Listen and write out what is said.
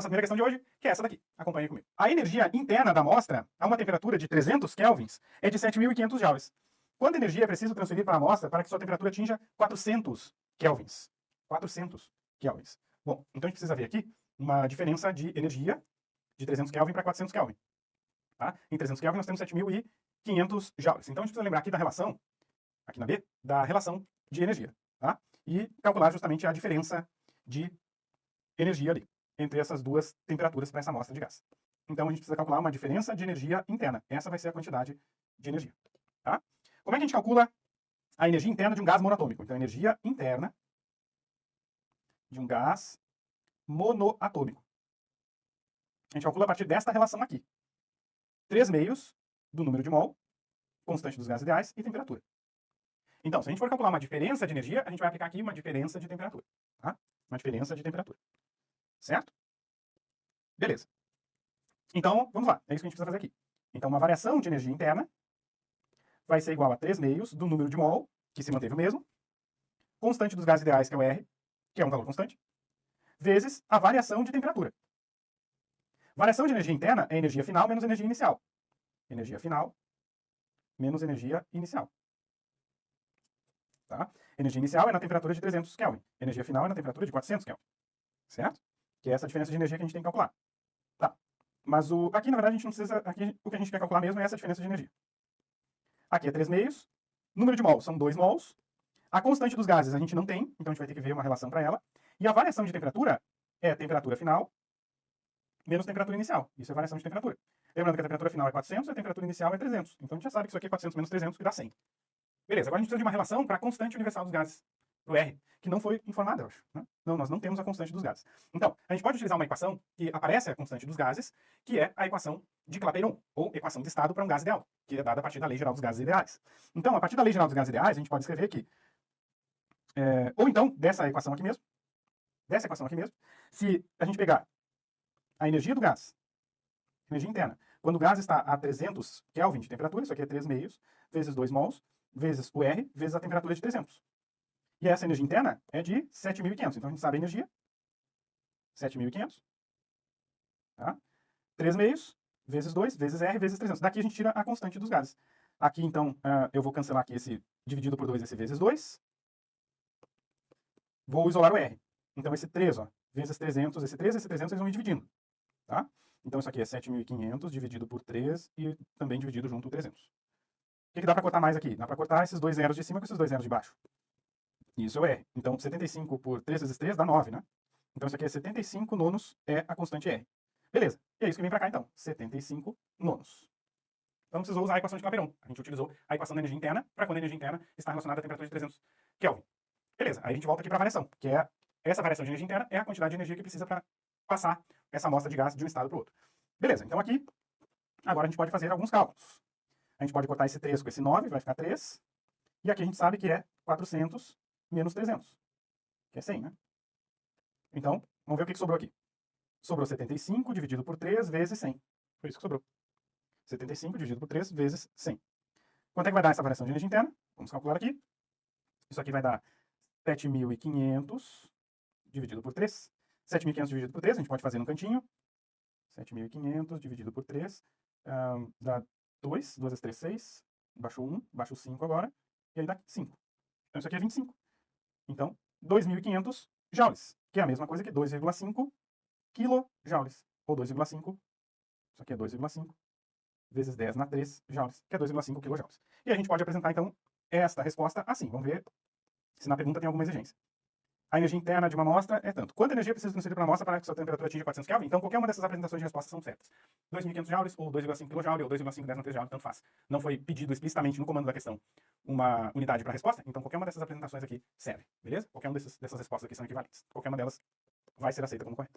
Nossa primeira questão de hoje, que é essa daqui. Acompanhe comigo. A energia interna da amostra, a uma temperatura de 300 kelvins, é de 7.500 joules. Quanta energia é preciso transferir para a amostra para que sua temperatura atinja 400 kelvins? 400 kelvins. Bom, então a gente precisa ver aqui uma diferença de energia de 300 kelvin para 400 kelvin. Tá? Em 300 kelvin nós temos 7.500 joules. Então a gente precisa lembrar aqui da relação, aqui na B, da relação de energia. Tá? E calcular justamente a diferença de energia ali, entre essas duas temperaturas para essa amostra de gás. Então a gente precisa calcular uma diferença de energia interna. Essa vai ser a quantidade de energia. Tá? Como é que a gente calcula a energia interna de um gás monoatômico? Então, a energia interna de um gás monoatômico. A gente calcula a partir desta relação aqui. 3/2 do número de mol, constante dos gases ideais, e temperatura. Então, se a gente for calcular uma diferença de energia, a gente vai aplicar aqui uma diferença de temperatura. Tá? Uma diferença de temperatura. Certo? Beleza. Então, vamos lá. É isso que a gente precisa fazer aqui. Então, uma variação de energia interna vai ser igual a 3/2 do número de mol, que se manteve o mesmo, constante dos gases ideais, que é o R, que é um valor constante, vezes a variação de temperatura. Variação de energia interna é energia final menos energia inicial. Energia final menos energia inicial. Tá? Energia inicial é na temperatura de 300 Kelvin. Energia final é na temperatura de 400 Kelvin. Certo? Que é essa diferença de energia que a gente tem que calcular. Tá. Mas aqui, na verdade, a gente não precisa... Aqui, o que a gente quer calcular mesmo é essa diferença de energia. Aqui é 3/2. Número de mols são 2 mols. A constante dos gases a gente não tem, então a gente vai ter que ver uma relação para ela. E a variação de temperatura é temperatura final menos temperatura inicial. Isso é variação de temperatura. Lembrando que a temperatura final é 400 e a temperatura inicial é 300. Então a gente já sabe que isso aqui é 400 menos 300, que dá 100. Beleza, agora a gente precisa de uma relação para a constante universal dos gases, o R, que não foi informada, eu acho. Né? Não, nós não temos a constante dos gases. Então, a gente pode utilizar uma equação que aparece a constante dos gases, que é a equação de Clapeyron, ou equação de estado para um gás ideal, que é dada a partir da lei geral dos gases ideais. Então, a partir da lei geral dos gases ideais, a gente pode escrever que, ou então, dessa equação aqui mesmo, se a gente pegar a energia do gás, energia interna, quando o gás está a 300 Kelvin de temperatura, isso aqui é 3/2, vezes 2 mols, vezes o R, vezes a temperatura de 300. E essa energia interna é de 7.500. Então a gente sabe a energia, 7.500, tá? 3/2, vezes 2, vezes R, vezes 300. Daqui a gente tira a constante dos gases. Aqui, então, eu vou cancelar aqui esse dividido por 2, esse vezes 2. Vou isolar o R. Então esse 3, ó, vezes 300, esse 3, esse 300, eles vão ir dividindo. Tá? Então isso aqui é 7.500 dividido por 3 e também dividido junto o 300. O que dá para cortar mais aqui? Dá para cortar esses dois zeros de cima com esses dois zeros de baixo. Isso é o R. Então 75 por 3 vezes 3 dá 9, né? Então isso aqui é 75 nonos é a constante R. Beleza. E é isso que vem para cá então. 75 nonos. Então não precisou usar a equação de Clapeyron. A gente utilizou a equação da energia interna para quando a energia interna está relacionada à temperatura de 300 Kelvin. Beleza. Aí a gente volta aqui para a variação, que é essa variação de energia interna é a quantidade de energia que precisa para passar essa amostra de gás de um estado para o outro. Beleza, então aqui, agora a gente pode fazer alguns cálculos. A gente pode cortar esse 3 com esse 9, vai ficar 3. E aqui a gente sabe que é 400 menos 300, que é 100, né? Então, vamos ver o que sobrou aqui. Sobrou 75 dividido por 3 vezes 100. Foi isso que sobrou. 75 dividido por 3 vezes 100. Quanto é que vai dar essa variação de energia interna? Vamos calcular aqui. Isso aqui vai dar 7.500 dividido por 3. 7.500 dividido por 3, a gente pode fazer no cantinho. 7.500 dividido por 3 dá 2. 2 vezes 3, 6. Baixou 1, baixo 5 agora. E aí dá 5. Então isso aqui é 25. Então, 2.500 joules, que é a mesma coisa que 2,5 quilojoules. Ou 2,5, isso aqui é 2,5 vezes 10 na 3 joules, que é 2,5 quilojoules. E a gente pode apresentar, então, esta resposta assim. Vamos ver se na pergunta tem alguma exigência. A energia interna de uma amostra é tanto. Quanta energia precisa transferir para a amostra para que sua temperatura atinja 400 Kelvin? Então, qualquer uma dessas apresentações de respostas são certas. 2.500 joules, ou 2,5 kJ, ou 2,5 10 na 3 joules, tanto faz. Não foi pedido explicitamente no comando da questão uma unidade para a resposta, então qualquer uma dessas apresentações aqui serve, beleza? Qualquer uma dessas respostas aqui são equivalentes. Qualquer uma delas vai ser aceita como correta.